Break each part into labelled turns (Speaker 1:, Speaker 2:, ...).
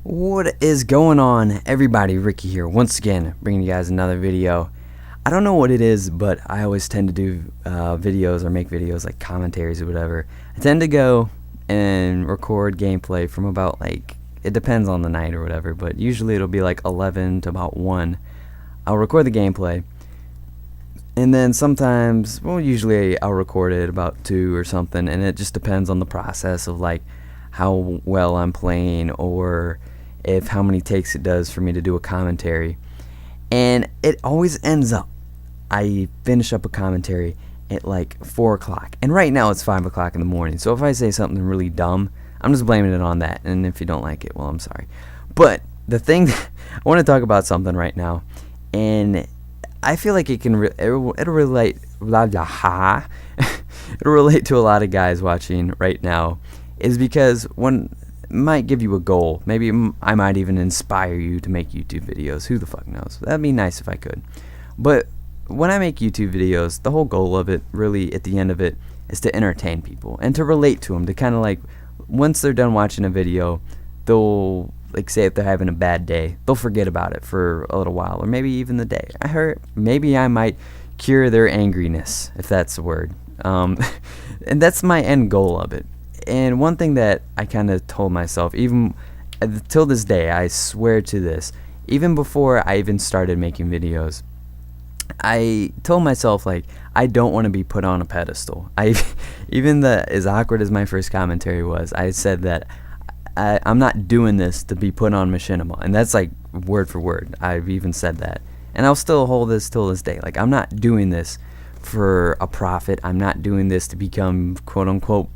Speaker 1: What is going on, everybody? Ricky here once again, bringing you guys another video. I don't know what it is, but I always tend to do videos or make videos like commentaries or whatever. I tend to go and record gameplay from about, like, it depends on the night or whatever, but usually it'll be like 11 to about 1. I'll record the gameplay, and then sometimes, well, usually I'll record it about 2 or something, and it just depends on the process of like how well I'm playing, or if how many takes it does for me to do a commentary. And it always ends up, I finish up a commentary at like 4 o'clock, and right now it's 5 o'clock in the morning, so if I say something really dumb, I'm just blaming it on that, and if you don't like it, well, I'm sorry. But the thing, I want to talk about something right now, and I feel like it can it'll relate it'll relate to a lot of guys watching right now, is because when might give you a goal. Maybe I might even inspire you to make YouTube videos. Who the fuck knows? That'd be nice if I could. But when I make YouTube videos, the whole goal of it, really, at the end of it, is to entertain people and to relate to them. To kind of like, once they're done watching a video, they'll, like, say if they're having a bad day, they'll forget about it for a little while, or maybe even the day. Maybe I might cure their angriness, if that's the word. And that's my end goal of it. And one thing that I kind of told myself, even till this day, I swear to this, even before I even started making videos, I told myself, like, I don't want to be put on a pedestal. Even as awkward as my first commentary was, I said that I'm not doing this to be put on Machinima, and that's like word for word. I've even said that, and I'll still hold this till this day. Like, I'm not doing this for a profit. I'm not doing this to become quote-unquote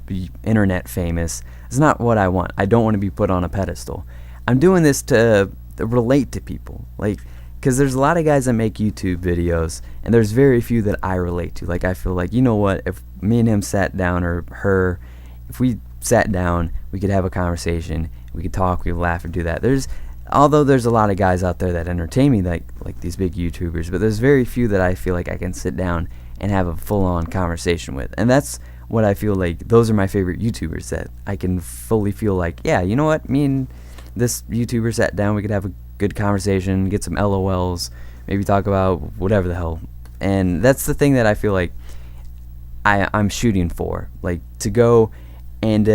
Speaker 1: internet famous. It's not what I want. I don't want to be put on a pedestal. I'm doing this to relate to people, like, because there's a lot of guys that make YouTube videos, and there's very few that I relate to. Like, I feel like, you know what, if me and him sat down, or her, if we sat down, we could have a conversation, we could talk, we could laugh, or do that. Although there's a lot of guys out there that entertain me, like these big YouTubers, but there's very few that I feel like I can sit down and have a full-on conversation with. And that's what I feel like, those are my favorite YouTubers, that I can fully feel like, yeah, you know what, me and this YouTuber sat down, we could have a good conversation, get some LOLs, maybe talk about whatever the hell. And that's the thing that I feel like I'm shooting for, like, to go and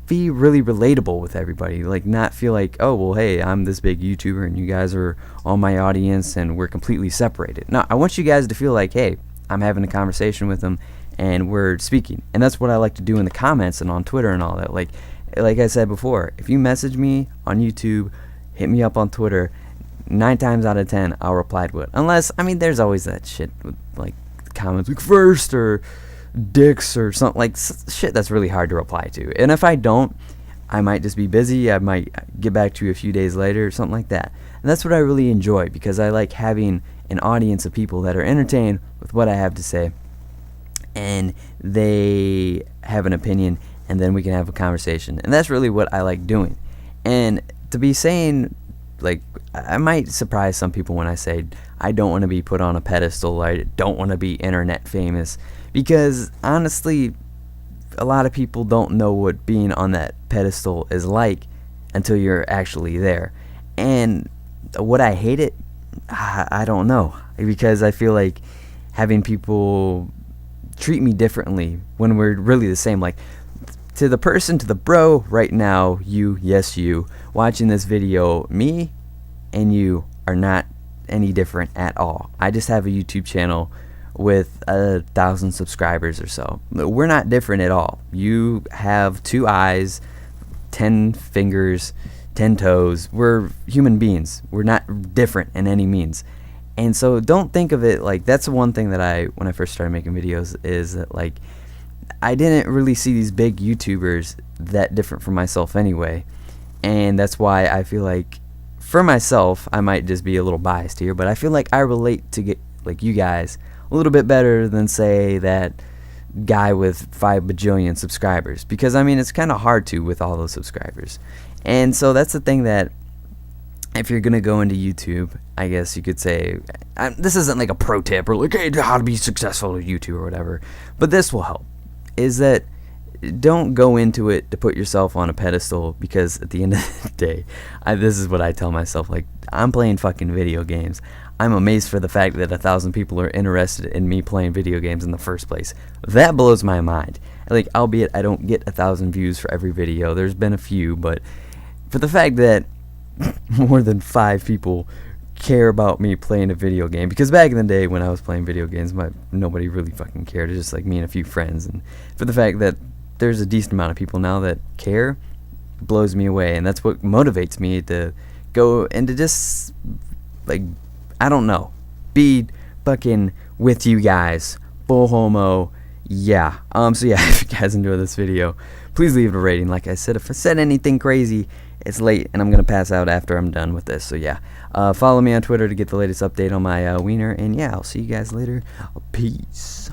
Speaker 1: be really relatable with everybody, like, not feel like, oh, well, hey, I'm this big YouTuber and you guys are all my audience and we're completely separated. No, I want you guys to feel like, hey, I'm having a conversation with them and we're speaking. And that's what I like to do in the comments and on Twitter and all that. Like I said before, if you message me on YouTube, hit me up on Twitter, 9 times out of 10 I'll reply to it. Unless, I mean, there's always that shit with, like, comments like first or dicks or something, like shit that's really hard to reply to. And if I don't, I might just be busy. I might get back to you a few days later or something like that. And that's what I really enjoy, because I like having an audience of people that are entertained with what I have to say, and they have an opinion, and then we can have a conversation. And that's really what I like doing. And to be saying, like, I might surprise some people when I say I don't want to be put on a pedestal, I don't want to be internet famous, because honestly, a lot of people don't know what being on that pedestal is like until you're actually there. And would I hate it? I don't know, because I feel like having people treat me differently when we're really the same, like, to the person, to the bro right now, you, yes, you, watching this video, me and you are not any different at all. I just have a YouTube channel with 1,000 subscribers or so. We're not different at all. You have 2 eyes, 10 fingers, 10 toes. We're human beings. We're not different in any means. And so don't think of it like, that's the one thing that when I first started making videos, is that, like, I didn't really see these big YouTubers that different from myself anyway. And that's why I feel like, for myself, I might just be a little biased here, but I feel like I relate to get, like, you guys a little bit better than, say, that guy with 5 bajillion subscribers, because, I mean, it's kind of hard to with all those subscribers. And so that's the thing, that if you're gonna go into YouTube, I guess you could say, this isn't like a pro tip or like, hey, how to be successful at YouTube or whatever, but this will help, is that don't go into it to put yourself on a pedestal, because at the end of the day, this is what I tell myself, like, I'm playing fucking video games. I'm amazed for the fact that 1,000 people are interested in me playing video games in the first place. That blows my mind. Like, albeit I don't get 1,000 views for every video. There's been a few, but for the fact that more than 5 people care about me playing a video game, because back in the day when I was playing video games, nobody really fucking cared. It was just like me and a few friends, and for the fact that there's a decent amount of people now that care, blows me away. And that's what motivates me to go and to just, like, I don't know, be fucking with you guys, full homo. Yeah. So yeah, if you guys enjoyed this video, please leave it a rating. Like I said, if I said anything crazy, it's late and I'm gonna pass out after I'm done with this. So yeah, follow me on Twitter to get the latest update on my wiener. And yeah, I'll see you guys later. Peace.